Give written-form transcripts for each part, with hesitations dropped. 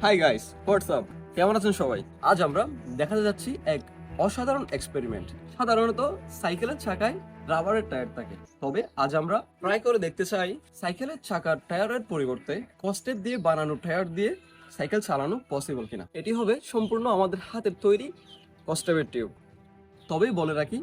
Hi guys, what's up? কেমন আছেন সবাই? আজ আমরা দেখাতে যাচ্ছি এক অসাধারণ এক্সপেরিমেন্ট। সাধারণত সাইকেলের চাকায় রাবারের টায়ার থাকে, তবে আজ আমরা ট্রাই করে দেখতে চাই সাইকেলের চাকার টায়ারের পরিবর্তে কস্টেপ দিয়ে বানানো টায়ার দিয়ে সাইকেল চালানো পসিবল কিনা। এটি হবে সম্পূর্ণ আমাদের হাতের তৈরি কস্টেপের টিউব। তবেই বলে রাখি,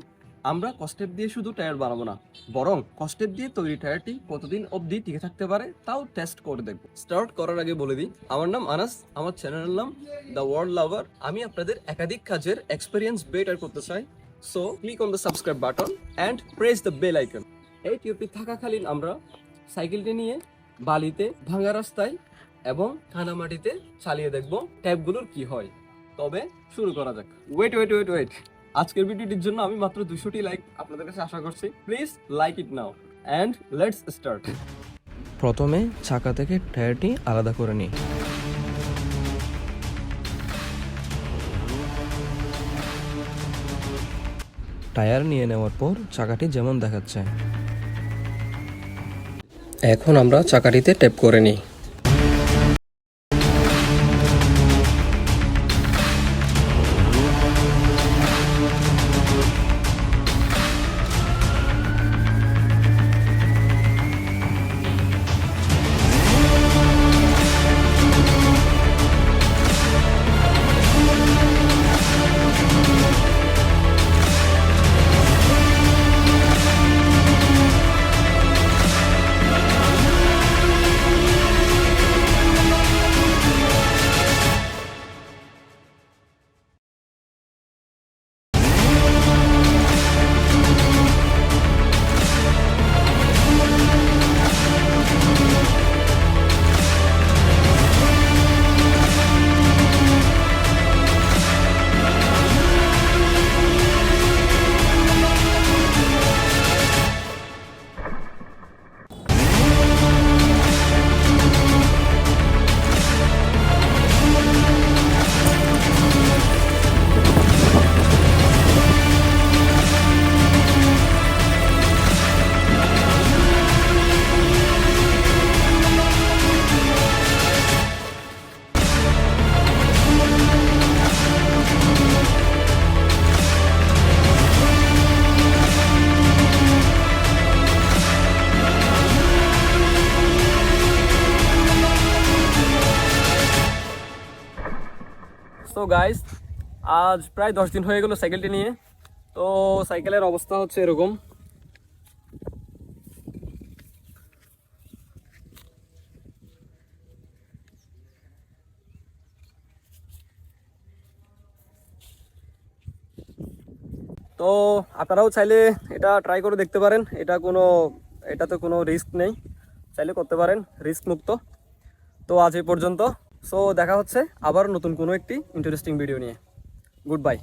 আমরা কস্টেপ দিয়ে শুধু টায়ার বানাবো না, বরং কস্টেপ দিয়ে তৈরি টায়ারটি কতদিন অবধি টিকে থাকতে পারে তাও টেস্ট করে দেখবো। স্টার্ট করার আগে বলে দিই, আমার নাম আনাস, আমার চ্যানেলের নাম দ্য ওয়ার্ল্ড লাভার। আমি আপনাদের একাধিক কাজের এক্সপিরিয়েন্স বেটার করতে চাই, so click on the subscribe button and press the bell icon. এই টিউবটি থাকাকালীন আমরা সাইকেলটি নিয়ে বালিতে, ভাঙা রাস্তায় এবং কানামাটিতে চালিয়ে দেখবো ট্যাপগুলোর কি হয়। তবে শুরু করা যাক। ওয়েট, আজকের ভিডিওটির জন্য আমি মাত্র 200টি লাইক আপনাদের কাছে আশা করছি। Please like it now and let's start. প্রথমে চাকা থেকে টায়ারটি আলাদা করে নিই। টায়ার নিয়ে নেওয়ার পর চাকাটি যেমন দেখাচ্ছে, এখন আমরা চাকাটিতে টেপ করে নিই। সো গাইস, আজ প্রায় 10 দিন হয়ে গেল সাইকেলটি নিয়ে। তো সাইকেলের অবস্থা হচ্ছে এরকম। তো আপনারাও চাইলে এটা ট্রাই করে দেখতে পারেন। এটাতে কোনো রিস্ক নেই, চাইলে করতে পারেন, রিস্ক মুক্ত। তো আজ এই পর্যন্ত। সো দেখা হচ্ছে আবার নতুন কোনো একটি ইন্টারেস্টিং ভিডিও নিয়ে। Good bye.